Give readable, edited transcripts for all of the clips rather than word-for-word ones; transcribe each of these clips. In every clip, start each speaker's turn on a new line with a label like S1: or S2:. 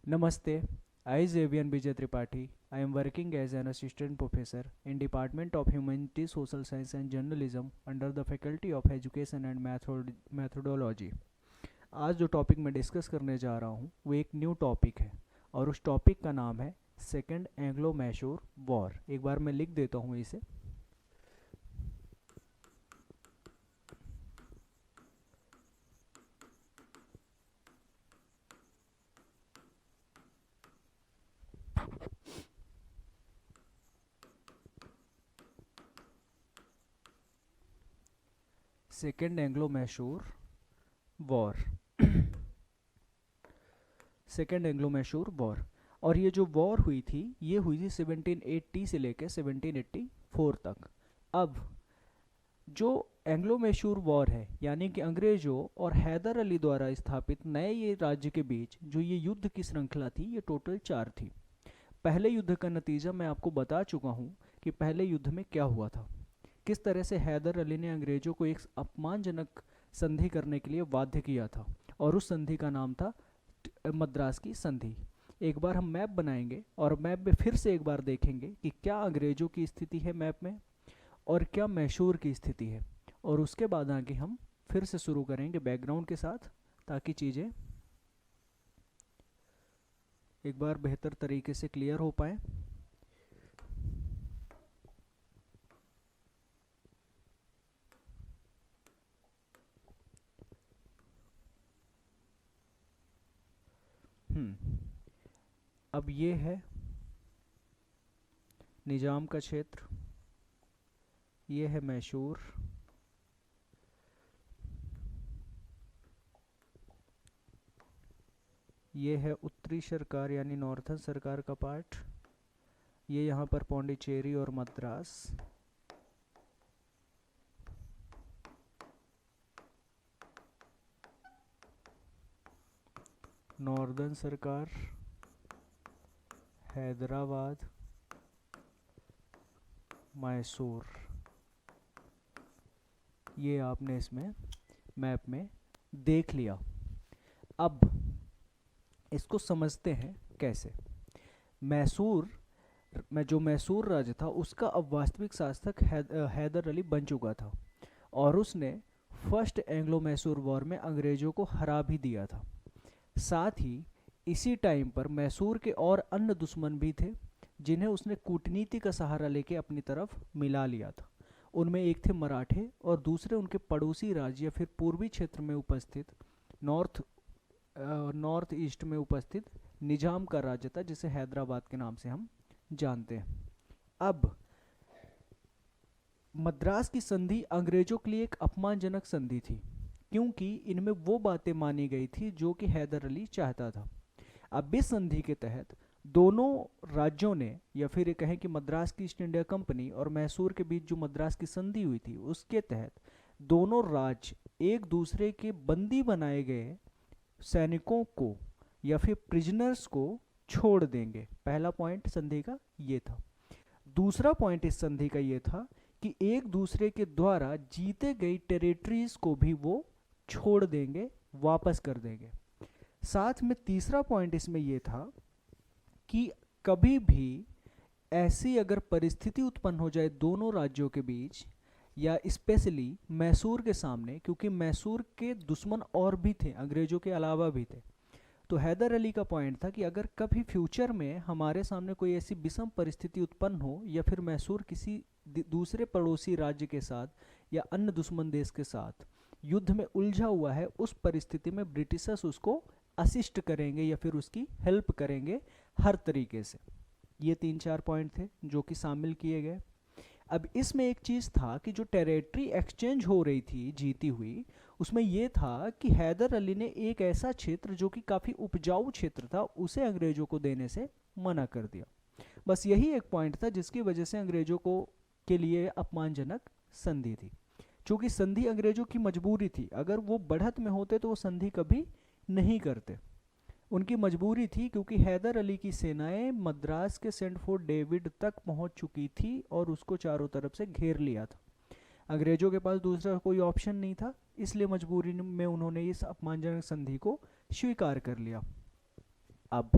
S1: Namaste. I am Xavier Vijay Tripathi. I am working as an assistant professor in Department of Humanities, Social Science and Journalism under the Faculty of Education and Methodology. आज जो topic मैं discuss करने जा रहा हूँ वो एक new topic है और उस टॉपिक का नाम है सेकेंड एंग्लो मैसूर वॉर। एक बार मैं लिख देता हूँ इसे। Second Anglo Mysore war. Second Anglo Mysore war. और ये जो वॉर हुई थी ये हुई थी 1780 से लेकर 1784 तक। अब जो एंग्लो मैसूर वॉर है यानी कि अंग्रेजों और हैदर अली द्वारा स्थापित नए ये राज्य के बीच जो ये युद्ध की श्रृंखला थी ये टोटल 4 थी। पहले युद्ध का नतीजा मैं आपको बता चुका हूँ कि पहले युद्ध में क्या हुआ था, किस तरह से हैदर अली ने अंग्रेजों को एक अपमानजनक संधि करने के लिए बाध्य किया था और उस संधि का नाम था मद्रास की संधि। एक बार हम मैप बनाएंगे और मैप में फिर से एक बार देखेंगे कि क्या अंग्रेजों की स्थिति है मैप में और क्या मैसूर की स्थिति है, और उसके बाद आगे हम फिर से शुरू करेंगे बैकग्राउंड के साथ ताकि चीज़ें एक बार बेहतर तरीके से क्लियर हो पाए। अब ये है निजाम का क्षेत्र, ये है मैसूर, ये है उत्तरी सरकार यानी नॉर्थन सरकार का पार्ट, ये यहाँ पर पौंडीचेरी और मद्रास, नॉर्दर्न सरकार, हैदराबाद, मैसूर। ये आपने इसमें मैप में देख लिया। अब इसको समझते हैं कैसे। मैसूर में जो मैसूर राज्य था उसका अब वास्तविक शासक हैदर अली बन चुका था और उसने फर्स्ट एंग्लो मैसूर वॉर में अंग्रेजों को हरा भी दिया था। साथ ही इसी टाइम पर मैसूर के और अन्य दुश्मन भी थे जिन्हें उसने कूटनीति का सहारा लेके अपनी तरफ मिला लिया था। उनमें एक थे मराठे और दूसरे उनके पड़ोसी राज्य या फिर पूर्वी क्षेत्र में उपस्थित नॉर्थ ईस्ट में उपस्थित निजाम का राज्य था जिसे हैदराबाद के नाम से हम जानते हैं। अब मद्रास की संधि अंग्रेजों के लिए एक अपमानजनक संधि थी क्योंकि इनमें वो बातें मानी गई थी जो कि हैदर अली चाहता था। अब इस संधि के तहत दोनों राज्यों ने या फिर कहें कि मद्रास की ईस्ट इंडिया कंपनी और मैसूर के बीच जो मद्रास की संधि हुई थी उसके तहत दोनों राज्य एक दूसरे के बंदी बनाए गए सैनिकों को या फिर प्रिजनर्स को छोड़ देंगे। पहला पॉइंट संधि का ये था। दूसरा पॉइंट इस संधि का ये था कि एक दूसरे के द्वारा जीते गई टेरिटरीज को भी वो छोड़ देंगे, वापस कर देंगे। साथ में तीसरा पॉइंट इसमें यह था कि कभी भी ऐसी अगर परिस्थिति उत्पन्न हो जाए दोनों राज्यों के बीच या स्पेशली मैसूर के सामने, क्योंकि मैसूर के दुश्मन और भी थे, अंग्रेजों के अलावा भी थे, तो हैदर अली का पॉइंट था कि अगर कभी फ्यूचर में हमारे सामने कोई ऐसी विषम परिस्थिति उत्पन्न हो या फिर मैसूर किसी दूसरे पड़ोसी राज्य के साथ या अन्य दुश्मन देश के साथ युद्ध में उलझा हुआ है, उस परिस्थिति में ब्रिटिशर्स उसको असिस्ट करेंगे या फिर उसकी हेल्प करेंगे हर तरीके से। ये 3-4 पॉइंट थे जो कि शामिल किए गए। अब इसमें एक चीज़ था कि जो टेरिटरी एक्सचेंज हो रही थी जीती हुई, उसमें यह था कि हैदर अली ने एक ऐसा क्षेत्र जो कि काफ़ी उपजाऊ क्षेत्र था उसे अंग्रेजों को देने से मना कर दिया। बस यही एक पॉइंट था जिसकी वजह से अंग्रेजों को के लिए अपमानजनक संधि थी। चूँकि संधि अंग्रेजों की मजबूरी थी, अगर वो बढ़त में होते तो वो संधि कभी नहीं करते, उनकी मजबूरी थी क्योंकि हैदर अली की सेनाएं मद्रास के सेंट फोर्ट डेविड तक पहुंच चुकी थी और उसको चारों तरफ से घेर लिया था। अंग्रेजों के पास दूसरा कोई ऑप्शन नहीं था, इसलिए मजबूरी में उन्होंने इस अपमानजनक संधि को स्वीकार कर लिया। अब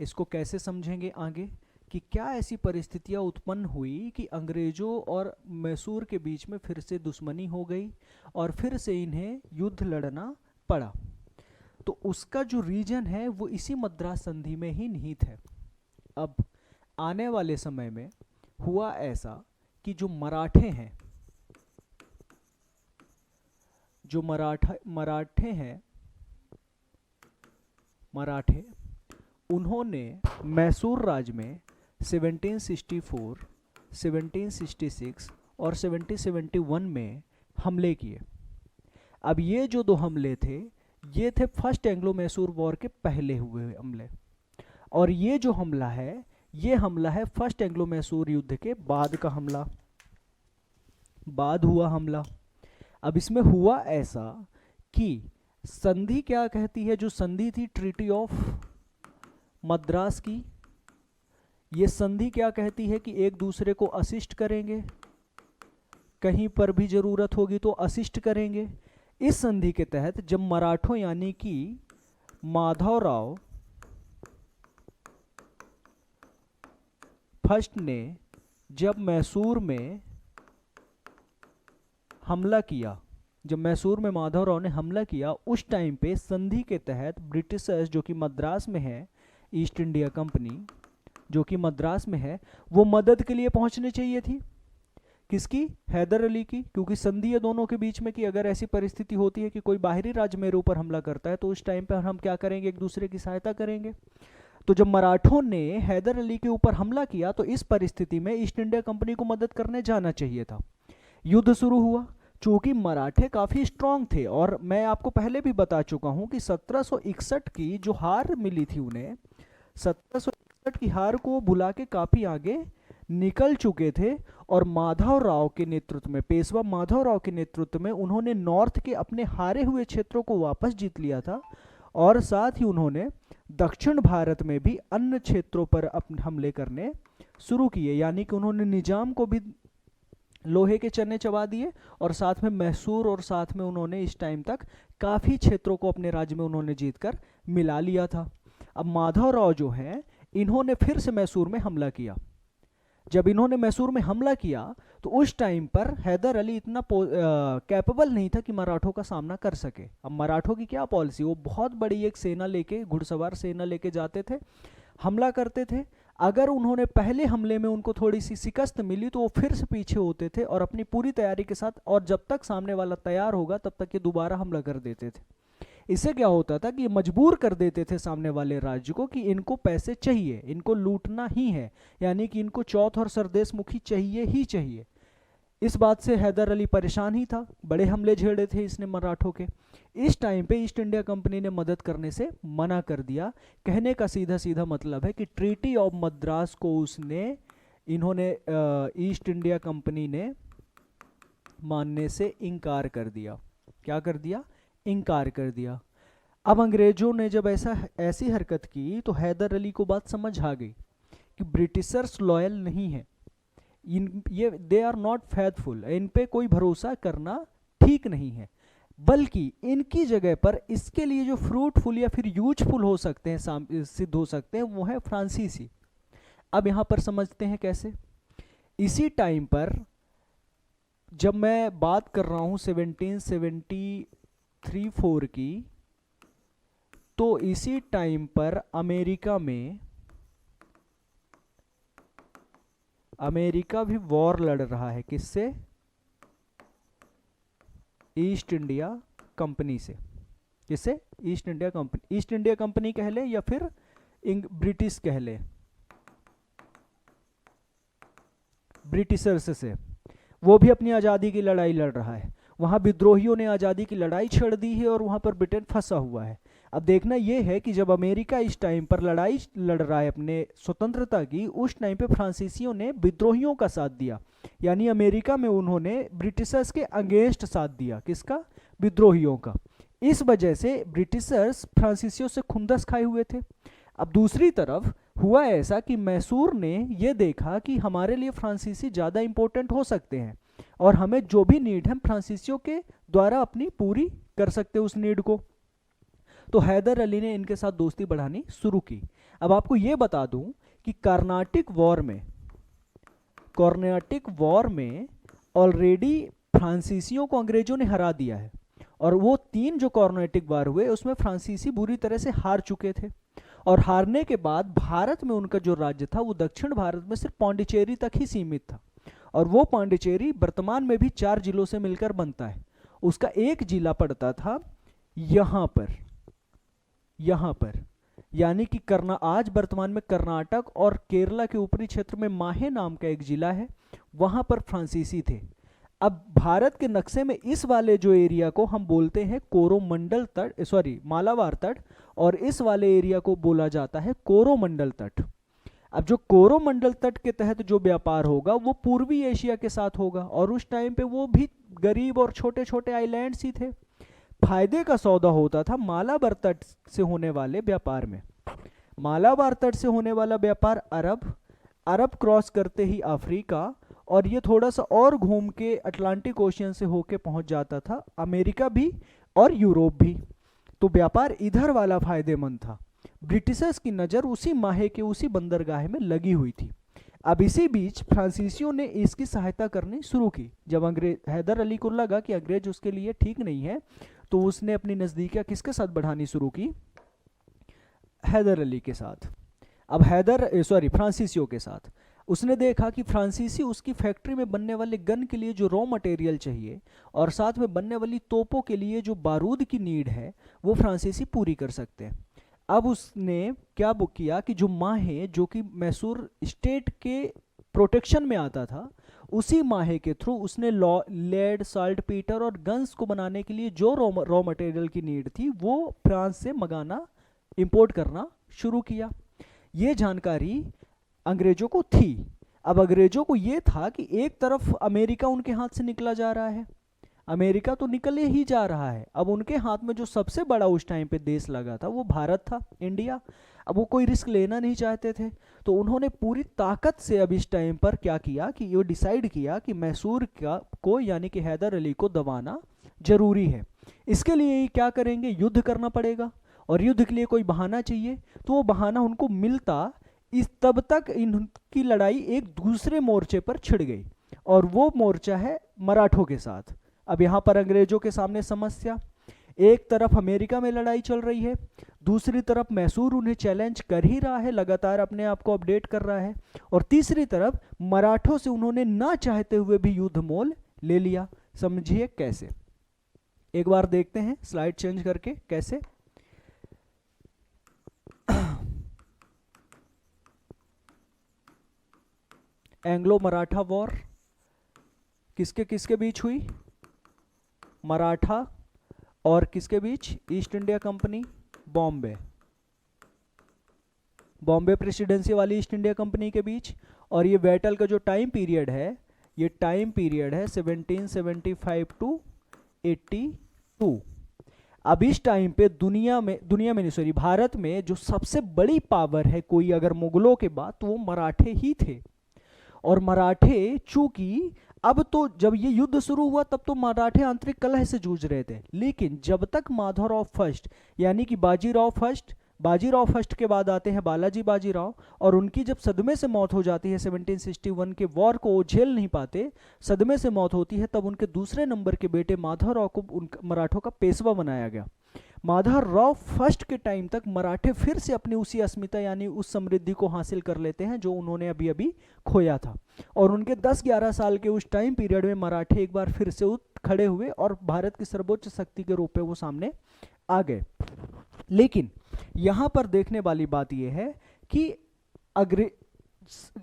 S1: इसको कैसे समझेंगे आगे कि क्या ऐसी परिस्थितियां उत्पन्न हुई कि अंग्रेजों और मैसूर के बीच में फिर से दुश्मनी हो गई और फिर से इन्हें युद्ध लड़ना पड़ा। तो उसका जो रीजन है वो इसी मद्रास संधि में ही निहित है। अब आने वाले समय में हुआ ऐसा कि जो मराठे हैं, जो मराठे उन्होंने मैसूर राज्य में 1764, 1766 और 1771 में हमले किए। अब ये जो दो हमले थे ये थे फर्स्ट एंग्लो मैसूर वॉर के पहले हुए हमले, और ये जो हमला है ये हमला है फर्स्ट एंग्लो मैसूर युद्ध के बाद का हमला, बाद हुआ हमला। अब इसमें हुआ ऐसा कि संधि क्या कहती है, जो संधि थी ट्रीटी ऑफ मद्रास की, ये संधि क्या कहती है कि एक दूसरे को असिस्ट करेंगे, कहीं पर भी जरूरत होगी तो असिस्ट करेंगे। इस संधि के तहत जब मराठों यानी कि माधवराव फर्स्ट ने जब मैसूर में हमला किया, जब मैसूर में माधवराव ने हमला किया, उस टाइम पे संधि के तहत ब्रिटिशर्स जो कि मद्रास में है, ईस्ट इंडिया कंपनी जो कि मद्रास में है, वो मदद के लिए पहुंचने चाहिए थी। किसकी? हैदर अली की, क्योंकि संधि है दोनों के बीच में कि अगर ऐसी परिस्थिति होती है कि कोई बाहरी राज्य मेरे ऊपर हमला करता है तो उस टाइम पर हम क्या करेंगे, एक दूसरे की सहायता करेंगे। तो जब मराठों ने हैदर अली के ऊपर हमला किया तो इस परिस्थिति में ईस्ट इंडिया कंपनी को मदद करने जाना चाहिए था। युद्ध शुरू हुआ। चूंकि मराठे काफी स्ट्रांग थे, और मैं आपको पहले भी बता चुका हूं कि 1761 की जो हार मिली थी उन्हें, 1761 की हार को भुला के काफी आगे निकल चुके थे, और माधवराव के नेतृत्व में, पेशवा माधवराव के नेतृत्व में उन्होंने नॉर्थ के अपने हारे हुए क्षेत्रों को वापस जीत लिया था, और साथ ही उन्होंने दक्षिण भारत में भी अन्य क्षेत्रों पर अपने हमले करने शुरू किए। यानी कि उन्होंने निजाम को भी लोहे के चने चबा दिए, और साथ में मैसूर, और साथ में उन्होंने इस टाइम तक काफी क्षेत्रों को अपने राज्य में उन्होंने जीतकर मिला लिया था। अब माधवराव जो हैं, इन्होंने फिर से मैसूर में हमला किया। जब इन्होंने मैसूर में हमला किया तो उस टाइम पर हैदर अली इतना कैपेबल नहीं था कि मराठों का सामना कर सके। अब मराठों की क्या पॉलिसी, वो बहुत बड़ी एक सेना लेके, घुड़सवार सेना लेके जाते थे, हमला करते थे। अगर उन्होंने पहले हमले में उनको थोड़ी सी शिकस्त मिली तो वो फिर से पीछे होते थे और अपनी पूरी तैयारी के साथ, और जब तक सामने वाला तैयार होगा तब तक ये दोबारा हमला कर देते थे। इससे क्या होता था कि ये मजबूर कर देते थे सामने वाले राज्य को कि इनको पैसे चाहिए, इनको लूटना ही है, यानी कि इनको चौथ और सरदेश मुखी चाहिए ही चाहिए। इस बात से हैदर अली परेशान ही था, बड़े हमले झेड़े थे इसने मराठों के। इस टाइम पे ईस्ट इंडिया कंपनी ने मदद करने से मना कर दिया। कहने का सीधा सीधा मतलब है कि ट्रीटी ऑफ मद्रास को इन्होंने ईस्ट इंडिया कंपनी ने मानने से इनकार कर दिया। क्या कर दिया? इनकार कर दिया। अब अंग्रेजों ने जब ऐसी हरकत की तो हैदर अली को बात समझ आ गई कि ब्रिटिशर्स लॉयल नहीं है, ये दे आर नॉट फेथफुल, इन पे कोई भरोसा करना ठीक नहीं है, बल्कि इनकी जगह पर इसके लिए जो फ्रूटफुल या फिर यूजफुल हो सकते हैं, सिद्ध हो सकते हैं, वो है फ्रांसीसी। अब यहां पर समझते हैं कैसे। इसी टाइम पर जब मैं बात कर रहा हूं 1773-4 की, तो इसी टाइम पर अमेरिका भी वॉर लड़ रहा है। किससे? ईस्ट इंडिया कंपनी से। किससे? East India company. East India company कह ले या फिर ब्रिटिश कह ले, ब्रिटिशर्स से। वो भी अपनी आज़ादी की लड़ाई लड़ रहा है। वहाँ विद्रोहियों ने आज़ादी की लड़ाई छेड़ दी है और वहाँ पर ब्रिटेन फंसा हुआ है। अब देखना यह है कि जब अमेरिका इस टाइम पर लड़ाई लड़ रहा है अपने स्वतंत्रता की, उस टाइम पे फ्रांसीसियों ने विद्रोहियों का साथ दिया, यानी अमेरिका में उन्होंने ब्रिटिशर्स के अगेंस्ट साथ दिया। किसका? विद्रोहियों का। इस वजह से ब्रिटिशर्स फ्रांसीसियों से खुंदस खाए हुए थे। अब दूसरी तरफ हुआ ऐसा कि मैसूर ने यह देखा कि हमारे लिए फ्रांसीसी ज़्यादा इंपॉर्टेंट हो सकते हैं और हमें जो भी नीड है फ्रांसीसियों के द्वारा अपनी पूरी कर सकते उस नीड को। तो हैदर अली ने इनके साथ दोस्ती बढ़ानी शुरू की। अब आपको ये बता दूं कि कर्नाटिक वॉर में ऑलरेडी फ्रांसीसियों को अंग्रेजों ने हरा दिया है, और वो 3 जो कर्नाटिक वार हुए उसमें फ्रांसीसी बुरी तरह से हार चुके थे। और हारने के बाद भारत में उनका जो राज्य था वो दक्षिण भारत में सिर्फ पांडिचेरी तक ही सीमित था, और वो पांडिचेरी वर्तमान में भी 4 जिलों से मिलकर बनता है। उसका एक जिला पड़ता था यहाँ पर, यानी कि आज वर्तमान में कर्नाटक और केरला के ऊपरी क्षेत्र में माहे नाम का एक जिला है, वहां पर फ्रांसीसी थे। अब भारत के नक्शे में इस वाले जो एरिया को हम बोलते हैं कोरोमंडल तट, मालाबार तट, और इस वाले एरिया को बोला जाता है कोरोमंडल तट। अब जो कोरोमंडल तट के तहत जो व्यापार होगा वो पूर्वी एशिया के साथ होगा, और उस टाइम पे वो भी गरीब और छोटे छोटे आइलैंड्स ही थे। फायदे का सौदा होता था मालाबार तट से होने वाले व्यापार में। मालाबार तट से होने वाला व्यापार अरब क्रॉस करते ही अफ्रीका, और ये थोड़ा सा और घूम के अटलांटिक ओशियन से होके पहुंच जाता था अमेरिका भी और यूरोप भी। तो व्यापार इधर वाला फायदेमंद था। ब्रिटिशर्स की नज़र उसी माहे के उसी बंदरगाह में लगी हुई थी। अब इसी बीच फ्रांसीसियों ने इसकी सहायता करनी शुरू की। जब हैदर अली को लगा कि अंग्रेज उसके लिए ठीक नहीं है, तो उसने अपनी नज़दीकियाँ किसके साथ बढ़ानी शुरू की? हैदर अली के साथ। अब फ्रांसीसियों के साथ। उसने देखा कि फ्रांसीसी उसकी फैक्ट्री में बनने वाले गन के लिए जो रॉ मटेरियल चाहिए और साथ में बनने वाली तोपों के लिए जो बारूद की नीड है वो फ्रांसीसी पूरी कर सकते हैं। अब उसने क्या बुक किया कि जो माहे जो कि मैसूर स्टेट के प्रोटेक्शन में आता था, उसी माहे के थ्रू उसने लेड, साल्ट पीटर और गन्स को बनाने के लिए जो रॉ मटेरियल की नीड थी वो फ्रांस से मंगाना, इंपोर्ट करना शुरू किया। ये जानकारी अंग्रेजों को थी। अब अंग्रेजों को ये था कि एक तरफ अमेरिका उनके हाथ से निकला जा रहा है, अमेरिका तो निकले ही जा रहा है। अब उनके हाथ में जो सबसे बड़ा उस टाइम पे देश लगा था वो भारत था, इंडिया। अब वो कोई रिस्क लेना नहीं चाहते थे, तो उन्होंने पूरी ताकत से अब इस टाइम पर क्या किया कि ये डिसाइड किया कि मैसूर को यानी कि हैदर अली को दबाना जरूरी है। इसके लिए क्या करेंगे? युद्ध करना पड़ेगा, और युद्ध के लिए कोई बहाना चाहिए। तो वो बहाना उनको मिलता, तब तक इनकी लड़ाई एक दूसरे मोर्चे पर छिड़ गई, और वो मोर्चा है मराठों के साथ। अब यहाँ पर अंग्रेजों के सामने समस्या, एक तरफ अमेरिका में लड़ाई चल रही है, दूसरी तरफ मैसूर उन्हें चैलेंज कर ही रहा है, लगातार अपने आप को अपडेट कर रहा है, और तीसरी तरफ मराठों से उन्होंने ना चाहते हुए भी युद्ध मोल ले लिया। समझिए कैसे, एक बार देखते हैं स्लाइड चेंज करके कैसे। एंग्लो मराठा वॉर किसके किसके बीच हुई? मराठा और किसके बीच? East India company, Bombay presidency वाली ईस्ट इंडिया कंपनी के बीच। और ये बैटल का जो टाइम पीरियड है, ये टाइम पीरियड है 1775 टू 82। अब इस टाइम पे भारत में जो सबसे बड़ी पावर है कोई अगर मुगलों के बाद, तो वो मराठे ही थे। और मराठे चूंकि अब तो जब ये युद्ध शुरू हुआ तब तो मराठे आंतरिक कलह से जूझ रहे थे, लेकिन जब तक माधवराव फर्स्ट यानी कि बाजीराव फर्स्ट के बाद आते हैं बालाजी बाजीराव, और उनकी जब सदमे से मौत हो जाती है 1761 के वॉर को वो झेल नहीं पाते, सदमे से मौत होती है, तब उनके दूसरे नंबर के बेटे माधवराव को मराठों का पेशवा बनाया गया। माधवराव फर्स्ट के टाइम तक मराठे फिर से अपनी उसी अस्मिता यानी उस समृद्धि को हासिल कर लेते हैं जो उन्होंने अभी अभी खोया था, और उनके 10-11 साल के उस टाइम पीरियड में मराठे एक बार फिर से उठ खड़े हुए और भारत की सर्वोच्च शक्ति के रूप में वो सामने आ गए। लेकिन यहाँ पर देखने वाली बात यह है कि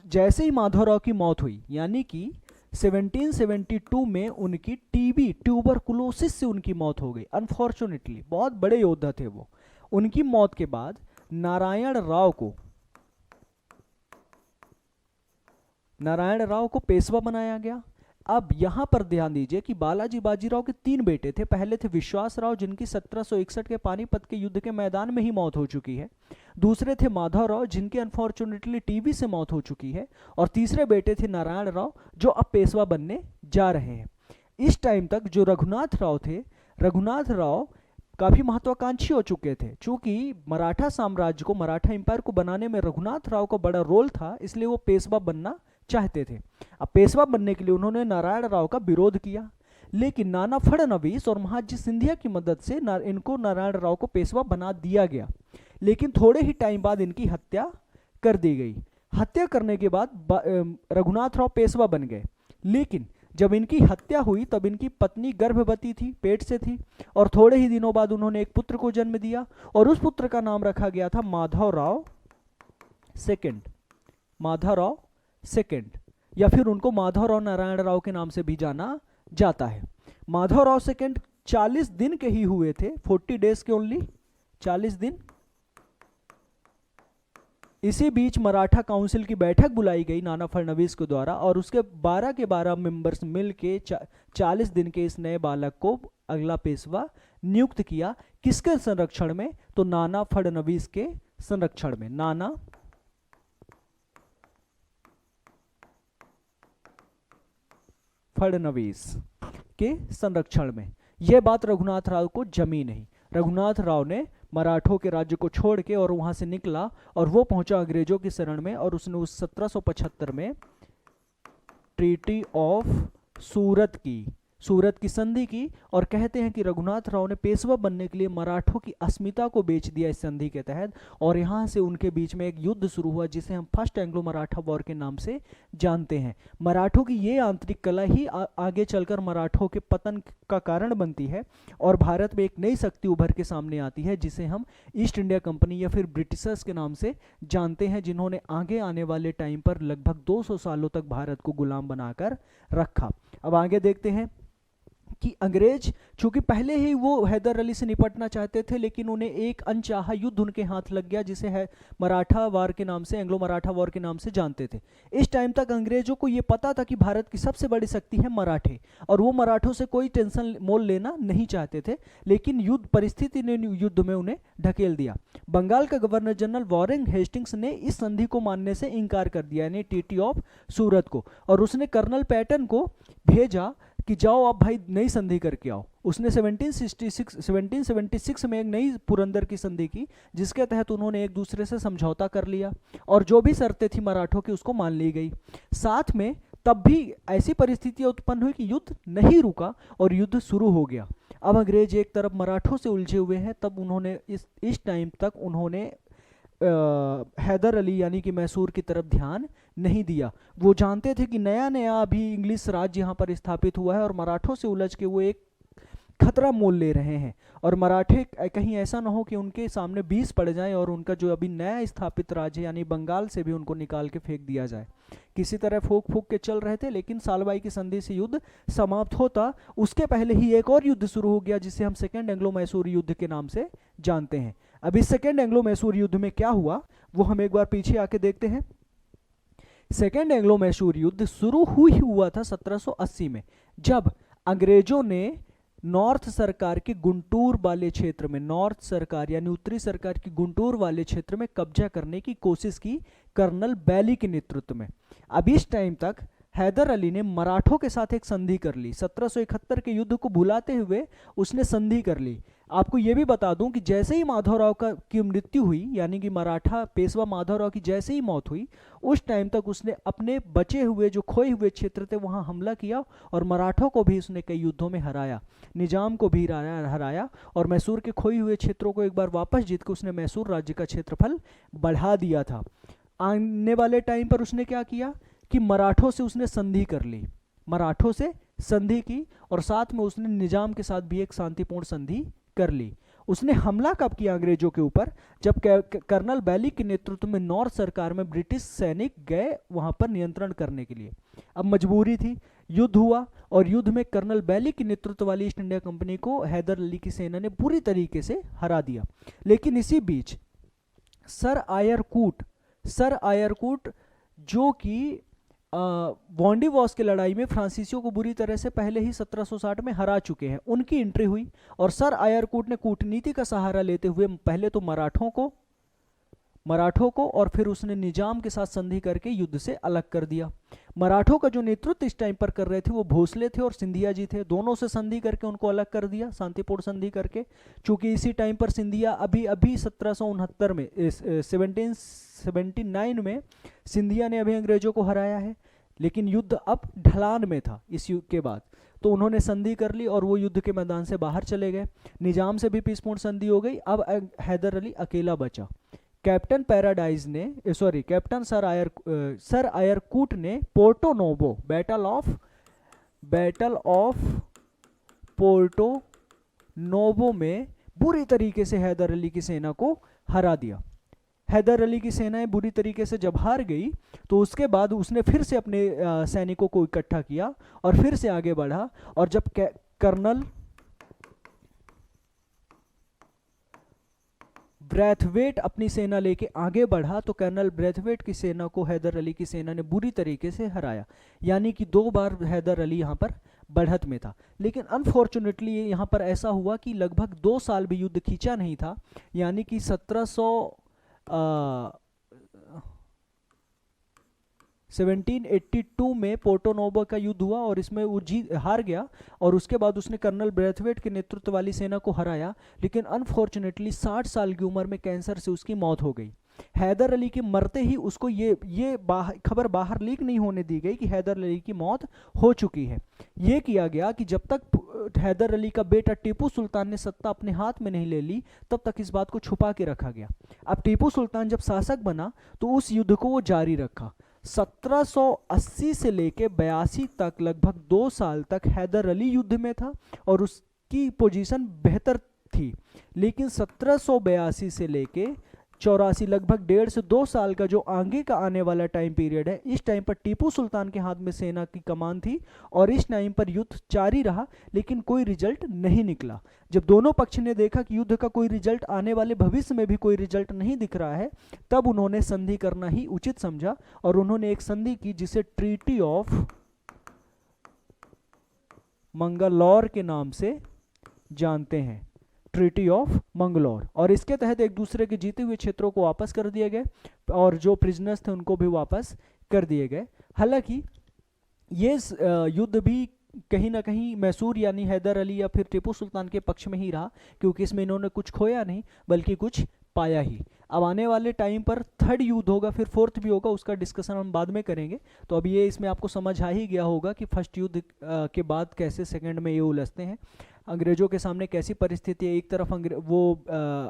S1: जैसे ही माधवराव की मौत हुई, यानी कि 1772 में उनकी टीबी ट्यूबरकुलोसिस से उनकी मौत हो गई। अनफॉर्चुनेटली बहुत बड़े योद्धा थे वो। उनकी मौत के बाद नारायण राव को पेशवा बनाया गया। अब यहां पर ध्यान दीजिए कि बालाजी बाजीराव के 3 बेटे थे। पहले थे विश्वास राव जिनकी 1761 के पानीपत के युद्ध के मैदान में ही मौत हो चुकी है। दूसरे थे माधवराव जिनकी अनफॉर्चुनेटली टीबी से मौत हो चुकी है, और तीसरे बेटे थे नारायण राव जो अब पेशवा बनने जा रहे हैं। इस टाइम तक जो रघुनाथ राव थे, रघुनाथ राव काफी महत्वाकांक्षी हो चुके थे। चूंकि मराठा साम्राज्य को, मराठा एम्पायर को बनाने में रघुनाथ राव का बड़ा रोल था, इसलिए वो पेशवा बनना चाहते थे। अब पेशवा बनने के लिए उन्होंने नारायण राव का विरोध किया, लेकिन नाना फडणवीस और महाजी सिंधिया की मदद से इनको नारायण राव को पेशवा बना दिया गया। लेकिन थोड़े ही टाइम बाद इनकी हत्या कर दी गई। हत्या करने के बाद रघुनाथ राव पेशवा बन गए। लेकिन जब इनकी हत्या हुई तब इनकी पत्नी गर्भवती थी, पेट से थी, और थोड़े ही दिनों बाद उन्होंने एक पुत्र को जन्म दिया और उस पुत्र का नाम रखा गया था माधवराव सेकंड। माधवराव सेकंड, या फिर उनको माधवराव नारायण राव के नाम से भी जाना जाता है। माधवराव सेकंड 40 दिन के ही हुए थे, 40 डेज के ओनली, 40 दिन। इसी बीच मराठा काउंसिल की बैठक बुलाई गई नाना फडणवीस के द्वारा, और उसके 12 के 12 मेंबर्स मिलके 40 दिन के इस नए बालक को अगला पेशवा नियुक्त किया। किसके संरक्षण में? तो नाना फडणवीस के संरक्षण में, नाना फडणवीस के संरक्षण में। यह बात रघुनाथ राव को जमी नहीं। रघुनाथ राव ने मराठों के राज्य को छोड़ के और वहां से निकला और वो पहुंचा अंग्रेजों की शरण में, और उसने उस 1775 में ट्रीटी ऑफ सूरत की संधि की। और कहते हैं कि रघुनाथ राव ने पेशवा बनने के लिए मराठों की अस्मिता को बेच दिया इस संधि के तहत, और यहाँ से उनके बीच में एक युद्ध शुरू हुआ जिसे हम फर्स्ट एंग्लो मराठा वॉर के नाम से जानते हैं। मराठों की ये आंतरिक कला ही आगे चलकर मराठों के पतन का कारण बनती है, और भारत में एक नई शक्ति उभर के सामने आती है जिसे हम ईस्ट इंडिया कंपनी या फिर ब्रिटिशर्स के नाम से जानते हैं, जिन्होंने आगे आने वाले टाइम पर लगभग 200 सालों तक भारत को गुलाम बनाकर रखा। अब आगे देखते हैं कि अंग्रेज चूंकि पहले ही वो हैदर अली से निपटना चाहते थे, लेकिन उन्हें एक अनचाहा युद्ध उनके हाथ लग गया जिसे है मराठा वार के नाम से, एंग्लो मराठा वॉर के नाम से जानते थे। इस टाइम तक अंग्रेजों को ये पता था कि भारत की सबसे बड़ी शक्ति है मराठे, और वो मराठों से कोई टेंशन मोल लेना नहीं चाहते थे, लेकिन युद्ध परिस्थिति ने युद्ध में उन्हें ढकेल दिया। बंगाल का गवर्नर जनरल वॉरेन हेस्टिंग्स ने इस संधि को मानने से इनकार कर दिया, यानी ट्रीटी ऑफ सूरत को, और उसने कर्नल पैटन को भेजा कि जाओ आप भाई नई संधि करके आओ। उसने 1776 में एक नई पुरंदर की संधि की, जिसके तहत उन्होंने एक दूसरे से समझौता कर लिया और जो भी शर्तें थी मराठों की उसको मान ली गई। साथ में तब भी ऐसी परिस्थितियां उत्पन्न हुई कि युद्ध नहीं रुका और युद्ध शुरू हो गया। अब अंग्रेज एक तरफ मराठों से उलझे हुए हैं, तब उन्होंने इस टाइम तक उन्होंने हैदर अली यानी कि मैसूर की तरफ ध्यान नहीं दिया। वो जानते थे कि नया नया अभी इंग्लिश राज्य यहाँ पर स्थापित हुआ है और मराठों से उलझ के वो एक खतरा मोल ले रहे हैं, और मराठे कहीं ऐसा ना हो कि उनके सामने 20 पड़ जाएं और उनका जो अभी नया स्थापित राज्य यानी बंगाल से भी उनको निकाल के फेंक दिया जाए। किसी तरह फूक फूक के चल रहे थे, लेकिन सालबाई की संधि से युद्ध समाप्त होता उसके पहले ही एक और युद्ध शुरू हो गया जिसे हम सेकेंड एंग्लो मैसूर युद्ध के नाम से जानते हैं। अब इस सेकेंड एंग्लो मैसूर युद्ध में क्या हुआ वो हम एक बार पीछे आके देखते हैं। सेकेंड एंग्लो मैसूर युद्ध शुरू हुआ था 1780 में, जब अंग्रेजों ने नॉर्थ सरकार के गुंटूर वाले क्षेत्र में, नॉर्थ सरकार यानी उत्तरी सरकार की गुंटूर वाले क्षेत्र में कब्जा करने की कोशिश की कर्नल बैली के नेतृत्व में। अब इस टाइम तक हैदर अली ने मराठों के साथ एक संधि कर ली। 1771 के युद्ध को भुलाते हुए उसने संधि कर ली। आपको यह भी बता दूं कि जैसे ही माधवराव की मृत्यु हुई, यानी कि मराठा पेशवा माधवराव की जैसे ही मौत हुई, उस टाइम तक उसने अपने बचे हुए जो खोए हुए क्षेत्र थे वहां हमला किया और मराठों को भी उसने कई युद्धों में हराया, निजाम को भी हराया और मैसूर के खोए हुए क्षेत्रों को एक बार वापस जीत के उसने मैसूर राज्य का क्षेत्रफल बढ़ा दिया था। आने वाले टाइम पर उसने क्या किया कि मराठों से उसने संधि कर ली, मराठों से संधि की, और साथ में उसने निजाम के साथ भी एक शांतिपूर्ण संधि कर ली। उसने हमला कब किया अंग्रेजों के ऊपर? जब कर्नल बैली के नेतृत्व में नॉर्थ सरकार में ब्रिटिश सैनिक गए वहां पर नियंत्रण करने के लिए। अब मजबूरी थी, युद्ध हुआ और युद्ध में कर्नल बैली के नेतृत्व वाली ईस्ट इंडिया कंपनी को हैदर अली की सेना ने पूरी तरीके से हरा दिया। लेकिन इसी बीच सर आयरकूट जो कि वॉन्डीवॉस की लड़ाई में फ्रांसीसियों को बुरी तरह से पहले ही 1760 में हरा चुके हैं, उनकी एंट्री हुई और सर आयरकूट ने कूटनीति का सहारा लेते हुए पहले तो मराठों को, और फिर उसने निजाम के साथ संधि करके युद्ध से अलग कर दिया। मराठों का जो नेतृत्व इस टाइम पर कर रहे थे वो भोसले थे और सिंधिया जी थे, दोनों से संधि करके उनको अलग कर दिया, शांतिपूर्ण संधि करके। चूंकि इसी टाइम पर सिंधिया अभी अभी 1769 में 1779 में सिंधिया ने अभी अंग्रेजों को हराया है, लेकिन युद्ध अब ढलान में था इस युद्ध के बाद, तो उन्होंने संधि कर ली और वो युद्ध के मैदान से बाहर चले गए। निजाम से भी पीसपूर्ण संधि हो गई। अब हैदर अली अकेला बचा। कैप्टन पैराडाइज ने कैप्टन सर आयरकूट ने पोर्टो नोवो बैटल ऑफ पोर्टो नोवो में बुरी तरीके से हैदर अली की सेना को हरा दिया। हैदर अली की सेनाएं बुरी तरीके से जब हार गई तो उसके बाद उसने फिर से अपने सैनिकों को इकट्ठा किया और फिर से आगे बढ़ा, और जब कर्नल ब्रैथवेट अपनी सेना लेके आगे बढ़ा तो कर्नल ब्रैथवेट की सेना को हैदर अली की सेना ने बुरी तरीके से हराया, यानी कि 2 बार हैदर अली यहाँ पर बढ़त में था। लेकिन अनफॉर्चुनेटली यहाँ पर ऐसा हुआ कि लगभग 2 साल भी युद्ध खींचा नहीं था, यानी कि 1782 में पोर्टो नोवो का युद्ध हुआ और इसमें वो हार गया, और उसके बाद उसने कर्नल ब्रैथवेट के नेतृत्व वाली सेना को हराया। लेकिन अनफॉर्चुनेटली 60 साल की उम्र में कैंसर से उसकी मौत हो गई। हैदर अली के मरते ही उसको ये खबर बाहर लीक नहीं होने दी गई कि हैदर अली की मौत हो चुकी है। ये किया गया कि जब तक हैदर अली का बेटा टीपू सुल्तान ने सत्ता अपने हाथ में नहीं ले ली तब तक इस बात को छुपा के रखा गया। अब टीपू सुल्तान जब शासक बना तो उस युद्ध को वो जारी रखा। 1780 से लेके 82 तक लगभग 2 साल तक हैदर अली युद्ध में था और उसकी पोजीशन बेहतर थी। लेकिन 1782 से लेके 84 लगभग 1.5 से 2 साल का जो आगे का आने वाला टाइम पीरियड है, इस टाइम पर टीपू सुल्तान के हाथ में सेना की कमान थी और इस टाइम पर युद्ध जारी रहा, लेकिन कोई रिजल्ट नहीं निकला। जब दोनों पक्ष ने देखा कि युद्ध का कोई रिजल्ट आने वाले भविष्य में भी कोई रिजल्ट नहीं दिख रहा है, तब उन्होंने संधि करना ही उचित समझा और उन्होंने एक संधि की जिसे ट्रीटी ऑफ मंगलौर के नाम से जानते हैं, ट्रीटी ऑफ मंगलौर। और इसके तहत एक दूसरे के जीते हुए क्षेत्रों को वापस कर दिए गए और जो प्रिजनर्स थे उनको भी वापस कर दिए गए। हालांकि ये युद्ध भी कहीं ना कहीं मैसूर यानी हैदर अली या फिर टीपू सुल्तान के पक्ष में ही रहा, क्योंकि इसमें इन्होंने कुछ खोया नहीं बल्कि कुछ पाया ही। अब आने वाले टाइम पर 3rd युद्ध होगा, फिर 4th भी होगा, उसका डिस्कशन हम बाद में करेंगे। तो अब ये इसमें आपको समझ आ ही गया होगा कि 1st युद्ध के बाद कैसे 2nd में ये उलझते हैं, अंग्रेजों के सामने कैसी परिस्थिति है। एक तरफ वो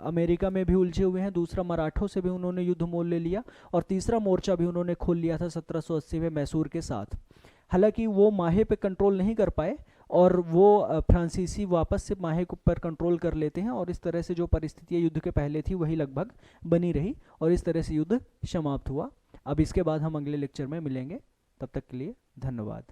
S1: अमेरिका में भी उलझे हुए हैं, दूसरा मराठों से भी उन्होंने युद्ध मोल ले लिया और तीसरा मोर्चा भी उन्होंने खोल लिया था 1780 में मैसूर के साथ। हालांकि वो माहे पे कंट्रोल नहीं कर पाए और वो फ्रांसीसी वापस से माहे पर कंट्रोल कर लेते हैं और इस तरह से जो परिस्थितियाँ युद्ध के पहले थी वही लगभग बनी रही और इस तरह से युद्ध समाप्त हुआ। अब इसके बाद हम अगले लेक्चर में मिलेंगे, तब तक के लिए धन्यवाद।